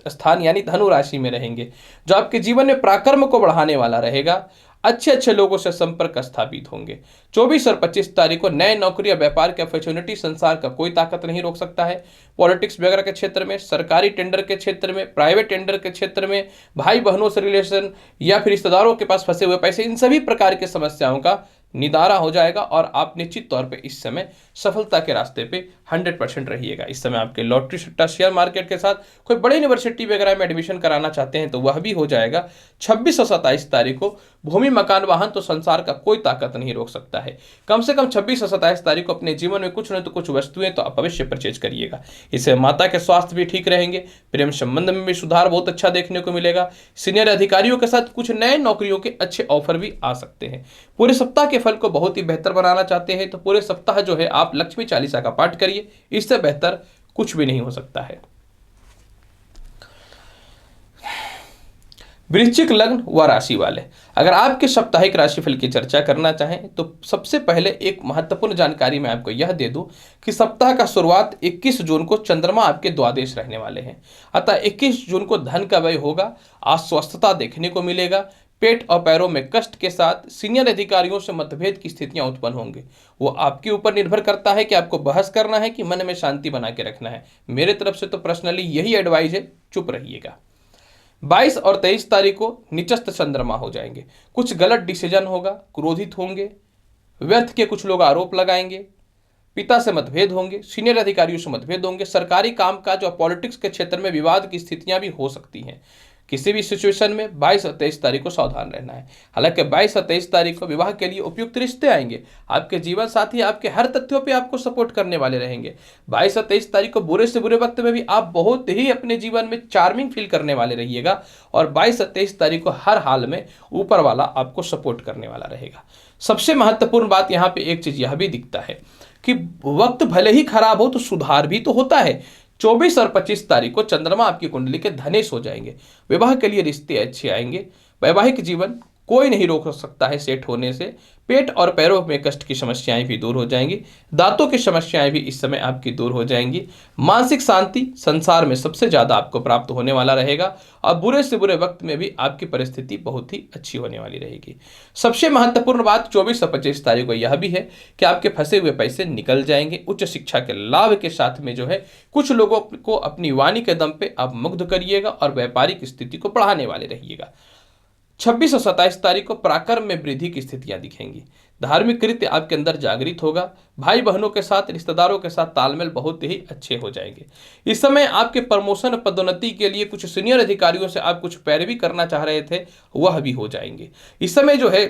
स्थान यानी धनु राशि में रहेंगे, जो आपके जीवन में पराक्रम को बढ़ाने वाला रहेगा। अच्छे अच्छे लोगों से संपर्क स्थापित होंगे। 24 और 25 तारीख को नए नौकरी या व्यापार की अपॉर्चुनिटी संसार का कोई ताकत नहीं रोक सकता है। पॉलिटिक्स वगैरह के क्षेत्र में, सरकारी टेंडर के क्षेत्र में, प्राइवेट टेंडर के क्षेत्र में, भाई बहनों से रिलेशन या फिर रिश्तेदारों के पास फंसे हुए पैसे, इन सभी प्रकार की समस्याओं का निदारा हो जाएगा और आप निश्चित तौर पे इस समय सफलता के रास्ते पे 100% रहिएगा। इस समय आपके लॉटरी सट्टा शेयर मार्केट के साथ कोई बड़ी यूनिवर्सिटी वगैरह में एडमिशन कराना चाहते हैं तो वह भी हो जाएगा। 26 और 27 तारीख को भूमि मकान वाहन तो संसार का कोई ताकत नहीं रोक सकता है। कम से कम 26 और 27 तारीख को अपने जीवन में कुछ न तो कुछ वस्तुएं तो आप अवश्य परचेज करिएगा। इससे माता के स्वास्थ्य भी ठीक रहेंगे, प्रेम संबंध में भी सुधार बहुत अच्छा देखने को मिलेगा। सीनियर अधिकारियों के साथ कुछ नए नौकरियों के अच्छे ऑफर भी आ सकते हैं। पूरे सप्ताह के फल को बहुत ही बेहतर बनाना चाहते हैं तो पूरे सप्ताह जो है आप लक्ष्मी चालीसा का पाठ करिए, इससे बेहतर कुछ भी नहीं हो सकता है। वृश्चिक लग्न व राशि वाले, अगर आपके साप्ताहिक राशिफल की चर्चा करना चाहें तो सबसे पहले एक महत्वपूर्ण जानकारी मैं आपको यह दे दूं कि सप्ताह का शुरुआत 21 जून को चंद्रमा आपके द्वादश रहने वाले हैं। अतः 21 जून को धन का व्यय होगा, अस्वस्थता देखने को मिलेगा, पेट और पैरों में कष्ट के साथ सीनियर अधिकारियों से मतभेद की स्थितियां उत्पन्न होंगी। वो आपके ऊपर निर्भर करता है कि आपको बहस करना है कि मन में शांति बना के रखना है। मेरे तरफ से तो पर्सनली यही एडवाइस है, चुप रहिएगा। 22 और 23 तारीख को निचस्त चंद्रमा हो जाएंगे। कुछ गलत डिसीजन होगा, क्रोधित होंगे, व्यर्थ के कुछ लोग आरोप लगाएंगे, पिता से मतभेद होंगे, सीनियर अधिकारियों से मतभेद होंगे, सरकारी कामकाज और पॉलिटिक्स के क्षेत्र में विवाद की स्थितियां भी हो सकती हैं। किसी भी सिचुएशन में 22 और 23 तारीख को सावधान रहना है। हालांकि 22 और 23 तारीख को विवाह के लिए उपयुक्त रिश्ते आएंगे। आपके जीवन साथी आपके हर तथ्यों पे आपको सपोर्ट करने वाले रहेंगे। 22 और 23 तारीख को बुरे से बुरे वक्त में भी आप बहुत ही अपने जीवन में चार्मिंग फील करने वाले रहिएगा और 22 और 23 तारीख को हर हाल में ऊपर वाला आपको सपोर्ट करने वाला रहेगा। सबसे महत्वपूर्ण बात यहाँ पे एक चीज यह भी दिखता है कि वक्त भले ही खराब हो तो सुधार भी तो होता है। 24 और 25 तारीख को चंद्रमा आपकी कुंडली के धनेश हो जाएंगे। विवाह के लिए रिश्ते अच्छे आएंगे। वैवाहिक जीवन कोई नहीं रोक सकता है सेट होने से। पेट और पैरों में कष्ट की समस्याएं भी दूर हो जाएंगी। दांतों की समस्याएं भी इस समय आपकी दूर हो जाएंगी। मानसिक शांति संसार में सबसे ज्यादा आपको प्राप्त होने वाला रहेगा और बुरे से बुरे वक्त में भी आपकी परिस्थिति बहुत ही अच्छी होने वाली रहेगी। सबसे महत्वपूर्ण बात 24 और 25 तारीख को यह भी है कि आपके फंसे हुए पैसे निकल जाएंगे। उच्च शिक्षा के लाभ के साथ में जो है कुछ लोगों को अपनी वाणी के दम पे आप मुग्ध करिएगा और व्यापारिक स्थिति को बढ़ाने वाले रहिएगा। 26 और 27 तारीख को पराक्रम में वृद्धि की स्थितियां दिखेंगी। धार्मिक कृत्य आपके अंदर जागृत होगा। भाई बहनों के साथ, रिश्तेदारों के साथ तालमेल बहुत ही अच्छे हो जाएंगे। इस समय आपके प्रमोशन पदोन्नति के लिए कुछ सीनियर अधिकारियों से आप कुछ पैरवी करना चाह रहे थे, वह भी हो जाएंगे। इस समय जो है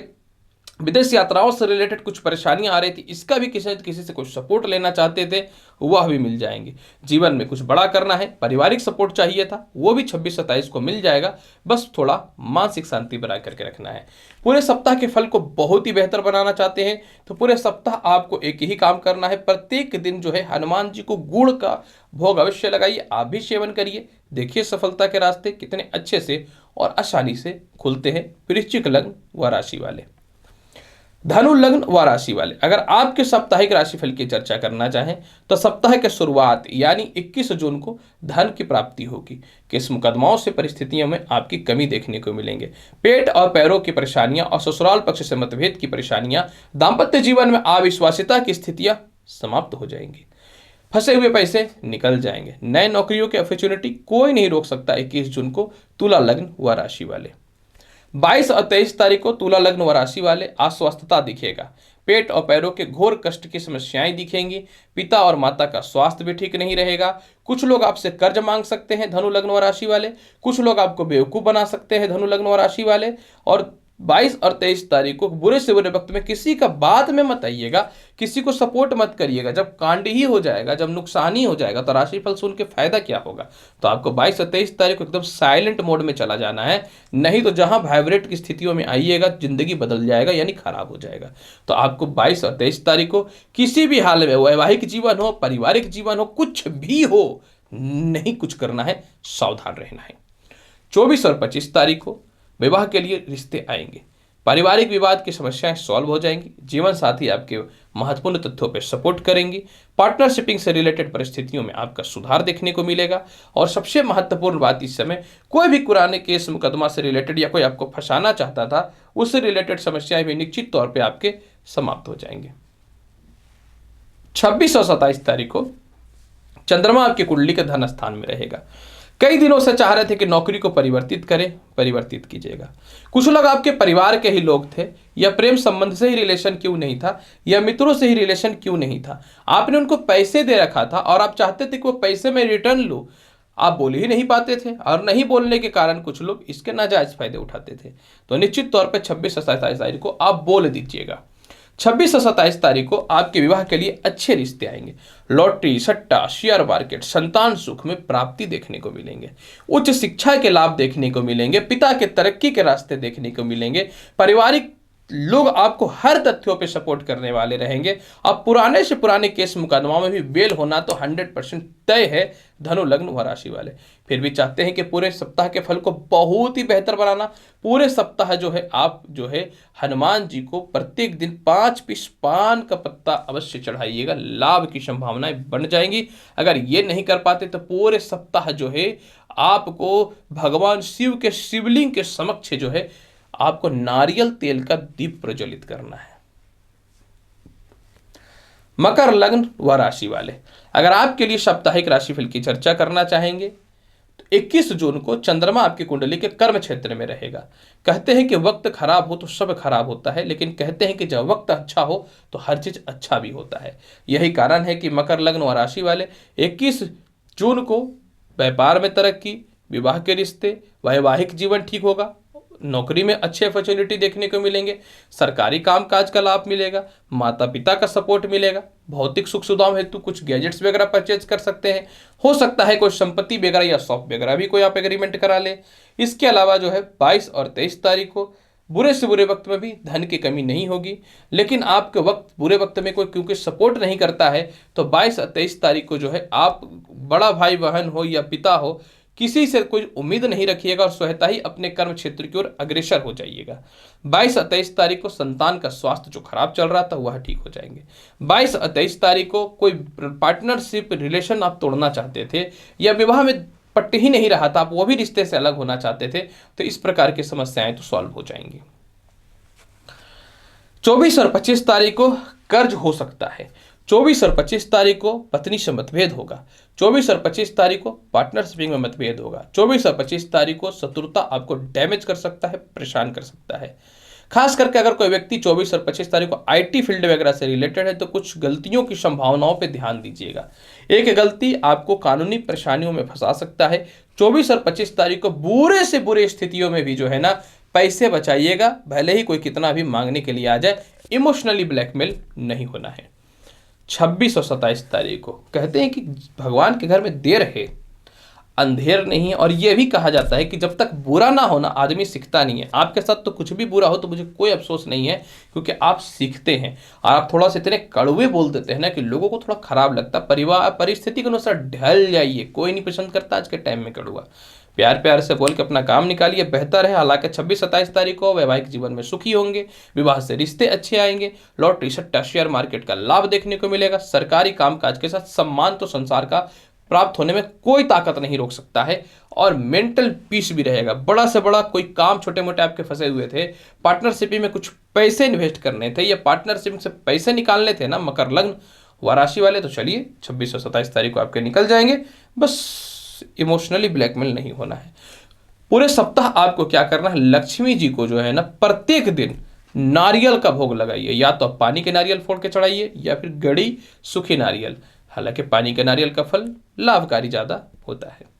विदेश यात्राओं से रिलेटेड कुछ परेशानियां आ रही थी, इसका भी किसी न किसी से कुछ सपोर्ट लेना चाहते थे, वह भी मिल जाएंगे। जीवन में कुछ बड़ा करना है, पारिवारिक सपोर्ट चाहिए था, वो भी 26-27 को मिल जाएगा। बस थोड़ा मानसिक शांति बना करके रखना है। पूरे सप्ताह के फल को बहुत ही बेहतर बनाना चाहते हैं तो पूरे सप्ताह आपको एक ही काम करना है। प्रत्येक दिन जो है हनुमान जी को गुड़ का भोग अवश्य लगाइए, आप भी सेवन करिए। देखिए सफलता के रास्ते कितने अच्छे से और आसानी से खुलते हैं। वृश्चिक लग्न व राशि वाले, धनु लग्न व राशि वाले, अगर आपके साप्ताहिक राशिफल की चर्चा करना चाहें तो सप्ताह के शुरुआत यानी 21 जून को धन की प्राप्ति होगी। किस मुकदमाओं से परिस्थितियों में आपकी कमी देखने को मिलेंगे। पेट और पैरों की परेशानियां और ससुराल पक्ष से मतभेद की परेशानियां, दाम्पत्य जीवन में अविश्वासिता की स्थितियां समाप्त हो जाएंगी। फंसे हुए पैसे निकल जाएंगे। नए नौकरियों की अपॉर्चुनिटी कोई नहीं रोक सकता। 21 जून को तुला लग्न व राशि वाले, 22 और 23 तारीख को तुला लग्न व राशि वाले अस्वस्थता दिखेगा। पेट और पैरों के घोर कष्ट की समस्याएं दिखेंगी। पिता और माता का स्वास्थ्य भी ठीक नहीं रहेगा। कुछ लोग आपसे कर्ज मांग सकते हैं धनु लग्न व राशि वाले, कुछ लोग आपको बेवकूफ बना सकते हैं धनु लग्न व राशि वाले। और 22 और 23 तारीख को बुरे से बुरे वक्त में किसी का बात में मत आइएगा, किसी को सपोर्ट मत करिएगा। जब कांड ही हो जाएगा, जब नुकसान ही हो जाएगा तो राशिफल सुन के फायदा क्या होगा। तो आपको 22 और 23 तारीख को एकदम साइलेंट मोड में चला जाना है, नहीं तो जहां वाइब्रेट की स्थितियों में आइएगा जिंदगी बदल जाएगा यानी खराब हो जाएगा। तो आपको 22 और 23 तारीख को किसी भी हाल में, वैवाहिक जीवन हो, पारिवारिक जीवन हो, कुछ भी हो, नहीं कुछ करना है, सावधान रहना है। 24 और 25 तारीख को विवाह के लिए रिश्ते आएंगे। पारिवारिक विवाद की समस्याएं सॉल्व हो जाएंगी। जीवन साथी आपके महत्वपूर्ण तथ्यों पर सपोर्ट करेंगी। पार्टनरशिपिंग से रिलेटेड परिस्थितियों में आपका सुधार देखने को मिलेगा। और सबसे महत्वपूर्ण बात, इस समय कोई भी पुराने केस मुकदमा से रिलेटेड या कोई आपको फंसाना चाहता था, उससे रिलेटेड समस्याएं भी निश्चित तौर पर आपके समाप्त हो जाएंगे। 26 और 27 तारीख को चंद्रमा आपकी कुंडली के धन स्थान में रहेगा। कई दिनों से चाह रहे थे कि नौकरी को परिवर्तित करें, परिवर्तित कीजिएगा। कुछ लोग आपके परिवार के ही लोग थे, या प्रेम संबंध से ही रिलेशन क्यों नहीं था, या मित्रों से ही रिलेशन क्यों नहीं था, आपने उनको पैसे दे रखा था और आप चाहते थे कि वो पैसे में रिटर्न लो, आप बोल ही नहीं पाते थे और नहीं बोलने के कारण कुछ लोग इसके नाजायज फायदे उठाते थे। तो निश्चित तौर पर 26 और 27 तारीख को आप बोल दीजिएगा। 26 और 27 तारीख को आपके विवाह के लिए अच्छे रिश्ते आएंगे। लॉटरी, सट्टा, शेयर मार्केट, संतान सुख में प्राप्ति देखने को मिलेंगे। उच्च शिक्षा के लाभ देखने को मिलेंगे। पिता के तरक्की के रास्ते देखने को मिलेंगे। पारिवारिक लोग आपको हर तथ्यों पे सपोर्ट करने वाले रहेंगे। अब पुराने से पुराने केस मुकदमाओं में भी बेल होना तो 100% तय है धनु लग्न व राशि वाले। फिर भी चाहते हैं कि पूरे सप्ताह के फल को बहुत ही बेहतर बनाना। पूरे सप्ताह जो है आप जो है हनुमान जी को प्रत्येक दिन 5 पीस पान का पत्ता अवश्य चढ़ाइएगा। लाभ की संभावनाएं बन जाएंगी। अगर ये नहीं कर पाते तो पूरे सप्ताह जो है आपको भगवान शिव के शिवलिंग के समक्ष जो है आपको नारियल तेल का दीप प्रज्वलित करना है। मकर लग्न व राशि वाले, अगर आपके लिए साप्ताहिक राशिफल की चर्चा करना चाहेंगे तो 21 जून को चंद्रमा आपकी कुंडली के कर्म क्षेत्र में रहेगा। कहते हैं कि वक्त खराब हो तो सब खराब होता है, लेकिन कहते हैं कि जब वक्त अच्छा हो तो हर चीज अच्छा भी होता है। यही कारण है कि मकर लग्न व राशि वाले 21 जून को व्यापार में तरक्की, विवाह के रिश्ते, वैवाहिक जीवन ठीक होगा, नौकरी में अच्छे अपॉर्चुनिटी देखने को मिलेंगे, सरकारी कामकाज का लाभ मिलेगा, माता पिता का सपोर्ट मिलेगा, भौतिक सुख सुविधाओं हेतु कुछ गैजेट्स वगैरह परचेज कर सकते हैं। हो सकता है कोई संपत्ति वगैरह या शॉप वगैरह भी कोई आप एग्रीमेंट करा ले। इसके अलावा जो है 22 और 23 तारीख को बुरे से बुरे वक्त में भी धन की कमी नहीं होगी, लेकिन आपके वक्त बुरे वक्त में कोई क्योंकि सपोर्ट नहीं करता है तो 22 और 23 तारीख को जो है आप बड़ा भाई बहन हो या पिता हो, किसी से कोई उम्मीद नहीं रखिएगा और स्वतः ही अपने कर्म क्षेत्र की ओर अग्रसर हो जाइएगा। 22 और 23 तारीख को संतान का स्वास्थ्य जो खराब चल रहा था वह ठीक हो जाएंगे। 22 और 23 तारीख को कोई पार्टनरशिप रिलेशन आप तोड़ना चाहते थे या विवाह में पट्ट ही नहीं रहा था, आप वो भी रिश्ते से अलग होना चाहते थे, तो इस प्रकार की समस्याएं तो सॉल्व हो जाएंगी। 24 और 25 तारीख को कर्ज हो सकता है। 24 और 25 तारीख को पत्नी से मतभेद होगा। 24 और 25 तारीख को पार्टनरशिप में मतभेद होगा। 24 और 25 तारीख को शत्रुता आपको डैमेज कर सकता है, परेशान कर सकता है। खास करके अगर कोई व्यक्ति 24 और 25 तारीख को आईटी फील्ड वगैरह से रिलेटेड है तो कुछ गलतियों की संभावनाओं पे ध्यान दीजिएगा। एक गलती आपको कानूनी परेशानियों में फंसा सकता है। 24 और 25 तारीख को बुरे से बुरे स्थितियों में भी जो है ना पैसे बचाइएगा, भले ही कोई कितना भी मांगने के लिए आ जाए, इमोशनली ब्लैकमेल नहीं होना है। 26 और 27 तारीख को कहते हैं कि भगवान के घर में देर है अंधेर नहीं है, और यह भी कहा जाता है कि जब तक बुरा ना होना आदमी सीखता नहीं है। आपके साथ तो कुछ भी बुरा हो तो मुझे कोई अफसोस नहीं है, क्योंकि आप सीखते हैं और आप थोड़ा सा इतने कड़वे बोल देते हैं ना कि लोगों को थोड़ा खराब लगता है। परिवार परिस्थिति के अनुसार ढल जाइए, कोई नहीं पसंद करता आज के टाइम में कड़वा। प्यार प्यार से बोल के अपना काम निकालिए, बेहतर है। हालांकि 26-27 तारीख को वैवाहिक जीवन में सुखी होंगे, विवाह से रिश्ते अच्छे आएंगे, लॉटरी सट्टा शेयर मार्केट का लाभ देखने को मिलेगा। सरकारी कामकाज के साथ सम्मान तो संसार का प्राप्त होने में कोई ताकत नहीं रोक सकता है, और मेंटल पीस भी रहेगा। बड़ा से बड़ा कोई काम छोटे मोटे आपके फंसे हुए थे, पार्टनरशिप में कुछ पैसे इन्वेस्ट करने थे या पार्टनरशिप से पैसे निकालने थे ना, मकर लग्न व राशि वाले, तो चलिए 26 और 27 तारीख को आपके निकल जाएंगे। बस इमोशनली ब्लैकमेल नहीं होना है। पूरे सप्ताह आपको क्या करना है, लक्ष्मी जी को जो है ना प्रत्येक दिन नारियल का भोग लगाइए। या तो आप पानी के नारियल फोड़ के चढ़ाइए या फिर गड़ी सूखी नारियल। हालांकि पानी के नारियल का फल लाभकारी ज्यादा होता है।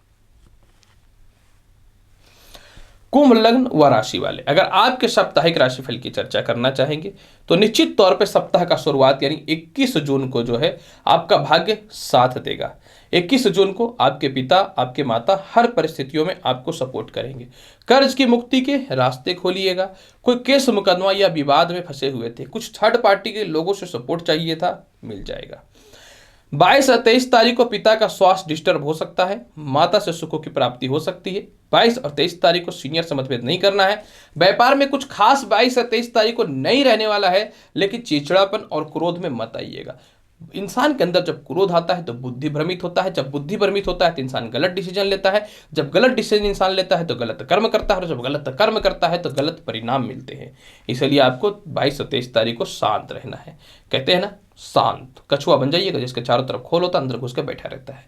कुंभ लग्न व राशि वाले, अगर आपके साप्ताहिक राशिफल की चर्चा करना चाहेंगे तो निश्चित तौर पे सप्ताह का शुरुआत यानी 21 जून को जो है आपका भाग्य साथ देगा। 21 जून को आपके पिता, आपके माता हर परिस्थितियों में आपको सपोर्ट करेंगे। कर्ज की मुक्ति के रास्ते खोलिएगा। कोई केस मुकदमा या विवाद में फंसे हुए थे, कुछ थर्ड पार्टी के लोगों से सपोर्ट चाहिए था, मिल जाएगा। 22 और 23 तारीख को पिता का स्वास्थ्य डिस्टर्ब हो सकता है, माता से सुखों की प्राप्ति हो सकती है। 22 और 23 तारीख को सीनियर से मतभेद नहीं करना है। व्यापार में कुछ खास 22 और 23 तारीख को नहीं रहने वाला है, लेकिन चिड़चिड़ापन और क्रोध में मत आइएगा। इंसान के अंदर जब क्रोध आता है तो बुद्धि भ्रमित होता है, जब बुद्धि भ्रमित होता है तो इंसान गलत डिसीजन लेता है, जब गलत डिसीजन इंसान लेता है तो गलत कर्म करता है, और जब गलत कर्म करता है तो गलत परिणाम मिलते हैं। इसलिए आपको 22 और 23 तारीख को शांत रहना है। कहते हैं ना, शांत कछुआ बन जाइएगा जिसके चारों तरफ खोल होता है, अंदर घुस के बैठा रहता है।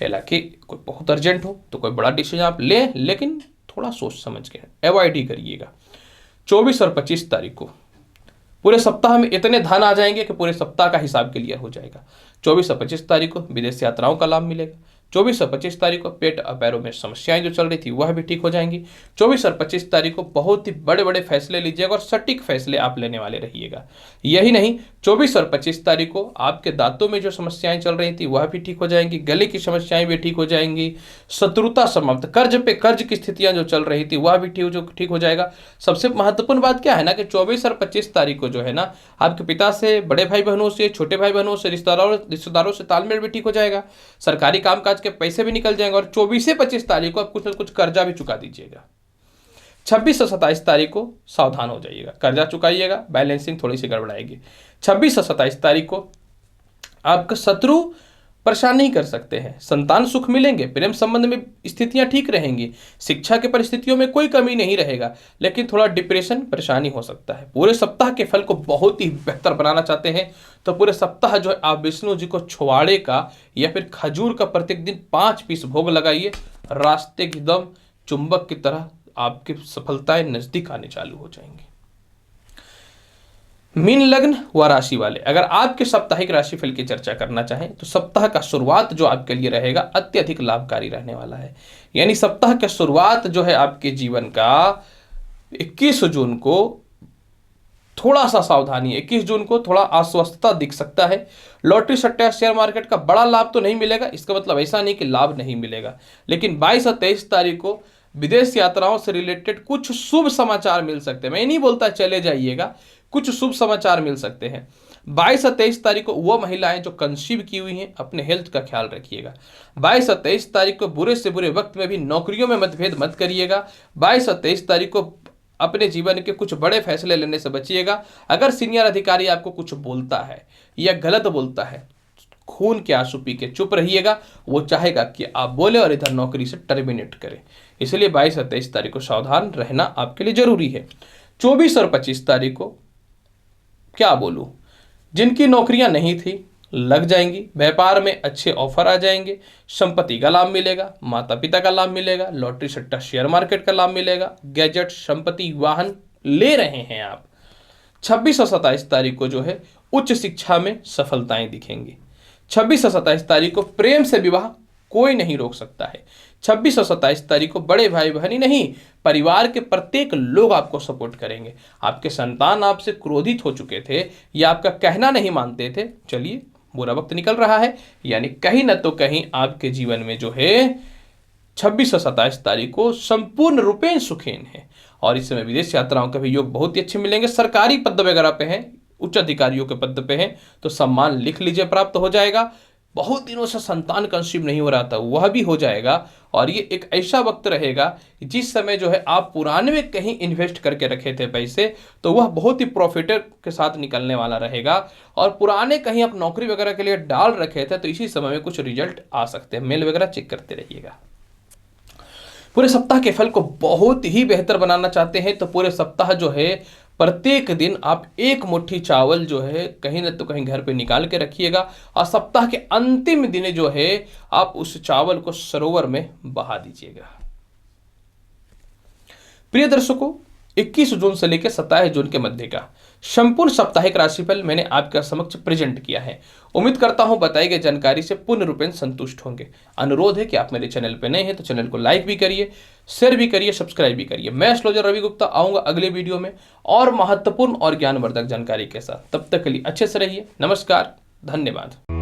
हालांकि कोई बहुत अर्जेंट हो तो कोई बड़ा डिसीजन आप लें, लेकिन थोड़ा सोच समझ के अवॉइड ही करिएगा। 24 और 25 तारीख को पूरे सप्ताह में इतने धन आ जाएंगे कि पूरे सप्ताह का हिसाब क्लियर हो जाएगा। 24 और 25 तारीख को विदेश यात्राओं का लाभ मिलेगा। 24 और 25 तारीख को पेट और पैरों में समस्याएं जो चल रही थी वह भी ठीक हो जाएंगी। 24 और 25 तारीख को बहुत ही बड़े बड़े फैसले लीजिएगा और सटीक फैसले आप लेने वाले रहिएगा। यही नहीं, 24 और 25 तारीख को आपके दांतों में जो समस्याएं चल रही थी वह भी ठीक हो जाएंगी, गले की समस्याएं भी ठीक हो जाएंगी, शत्रुता समाप्त, कर्ज पे कर्ज की स्थितियां जो चल रही थी वह भी ठीक हो जाएगा। सबसे महत्वपूर्ण बात क्या है ना कि 24 और 25 तारीख को जो है ना आपके पिता से, बड़े भाई बहनों से, छोटे भाई बहनों से, रिश्तेदारों से तालमेल भी ठीक हो जाएगा, सरकारी कामकाज के पैसे भी निकल जाएंगे, और 24 से 25 तारीख को आप कुछ ना कुछ कर्जा भी चुका दीजिएगा। 26 और 27 तारीख को सावधान हो जाइएगा, कर्जा चुकाइएगा, बैलेंसिंग थोड़ी सी गड़बड़ाएगी। 26 और 27 तारीख को आपका शत्रु परेशान नहीं कर सकते हैं, संतान सुख मिलेंगे, प्रेम संबंध में स्थितियां ठीक रहेंगी, शिक्षा के परिस्थितियों में कोई कमी नहीं रहेगा, लेकिन थोड़ा डिप्रेशन परेशानी हो सकता है। पूरे सप्ताह के फल को बहुत ही बेहतर बनाना चाहते हैं तो पूरे सप्ताह जो है आप विष्णु जी को छुआड़े का या फिर खजूर का प्रत्येक दिन 5 पीस भोग लगाइए। रास्ते एकदम चुंबक की तरह आपकी सफलताएं नजदीक आने चालू हो जाएंगी। मीन लग्न व राशि वाले, अगर आपके साप्ताहिक राशिफल की चर्चा करना चाहें तो सप्ताह का शुरुआत जो आपके लिए रहेगा अत्यधिक लाभकारी रहने वाला है। यानी सप्ताह का शुरुआत जो है आपके जीवन का 21 जून को थोड़ा सा सावधानी, 21 जून को थोड़ा अस्वस्थता दिख सकता है। लॉटरी सट्टा शेयर मार्केट का बड़ा लाभ तो नहीं मिलेगा, इसका मतलब ऐसा नहीं कि लाभ नहीं मिलेगा, लेकिन 22 और 23 तारीख को विदेश यात्राओं से रिलेटेड कुछ शुभ समाचार मिल सकते हैं। मैं नहीं बोलता चले जाइएगा, कुछ शुभ समाचार मिल सकते हैं। 22 और 23 तारीख को वो महिलाएं जो कंसीव की हुई हैं अपने हेल्थ का ख्याल रखिएगा। 22 और 23 तारीख को बुरे से बुरे वक्त में भी नौकरियों में मतभेद मत करिएगा। 22 और 23 तारीख को अपने जीवन के कुछ बड़े फैसले लेने से बचिएगा। अगर सीनियर अधिकारी आपको कुछ बोलता है या गलत बोलता है, खून के आंसू पी के चुप रहिएगा। वो चाहेगा कि आप बोले और इधर नौकरी से टर्मिनेट करें। इसलिए 22 और 23 तारीख को सावधान रहना आपके लिए जरूरी है। 24 और 25 तारीख को क्या बोलूं, जिनकी नौकरियां नहीं थी लग जाएंगी, व्यापार में अच्छे ऑफर आ जाएंगे, संपत्ति का लाभ मिलेगा, माता पिता का लाभ मिलेगा, लॉटरी सट्टा शेयर मार्केट का लाभ मिलेगा, गैजेट संपत्ति वाहन ले रहे हैं आप। 26 और 27 तारीख को जो है उच्च शिक्षा में सफलताएं दिखेंगी। 26 और 27 तारीख को प्रेम से विवाह कोई नहीं रोक सकता है। 26 और 27 तारीख को बड़े भाई बहन ही नहीं, परिवार के प्रत्येक लोग आपको सपोर्ट करेंगे। आपके संतान आपसे क्रोधित हो चुके थे या आपका कहना नहीं मानते थे, चलिए बुरा वक्त निकल रहा है, यानी कहीं न तो कहीं आपके जीवन में जो है 26 और 27 तारीख को संपूर्ण रूपेण सुखेन है। और इस समय विदेश यात्राओं के भी योग बहुत ही अच्छे मिलेंगे। सरकारी पद वगैरह पे हैं, उच्च अधिकारियों के पद पे हैं तो सम्मान लिख लीजिए, प्राप्त हो जाएगा। बहुत दिनों से संतान कंसीव नहीं हो रहा था, वह भी हो जाएगा। और ये एक ऐसा वक्त रहेगा जिस समय जो है आप पुराने में कहीं इन्वेस्ट करके रखे थे पैसे, तो वह बहुत ही प्रॉफिट के साथ निकलने वाला रहेगा। और पुराने कहीं आप नौकरी वगैरह के लिए डाल रखे थे तो इसी समय में कुछ रिजल्ट आ सकते हैं। मेल वगैरह चेक करते रहिएगा। पूरे सप्ताह के फल को बहुत ही बेहतर बनाना चाहते हैं तो पूरे सप्ताह जो है प्रत्येक दिन आप एक मुट्ठी चावल जो है कहीं न तो कहीं घर पे निकाल के रखिएगा और सप्ताह के अंतिम दिन जो है आप उस चावल को सरोवर में बहा दीजिएगा। प्रिय दर्शकों, 21 जून से लेकर 27 जून के मध्य का संपूर्ण साप्ताहिक राशिफल मैंने आपके समक्ष प्रेजेंट किया है। उम्मीद करता हूं बताई गई जानकारी से पूर्ण रूपेण संतुष्ट होंगे। अनुरोध है कि आप मेरे चैनल पर नए हैं तो चैनल को लाइक भी करिए, शेयर भी करिए, सब्सक्राइब भी करिए। मैं एस्ट्रोलॉजर रवि गुप्ता आऊंगा अगले वीडियो में और महत्वपूर्ण और ज्ञानवर्धक जानकारी के साथ। तब तक के लिए अच्छे से रहिए। नमस्कार, धन्यवाद।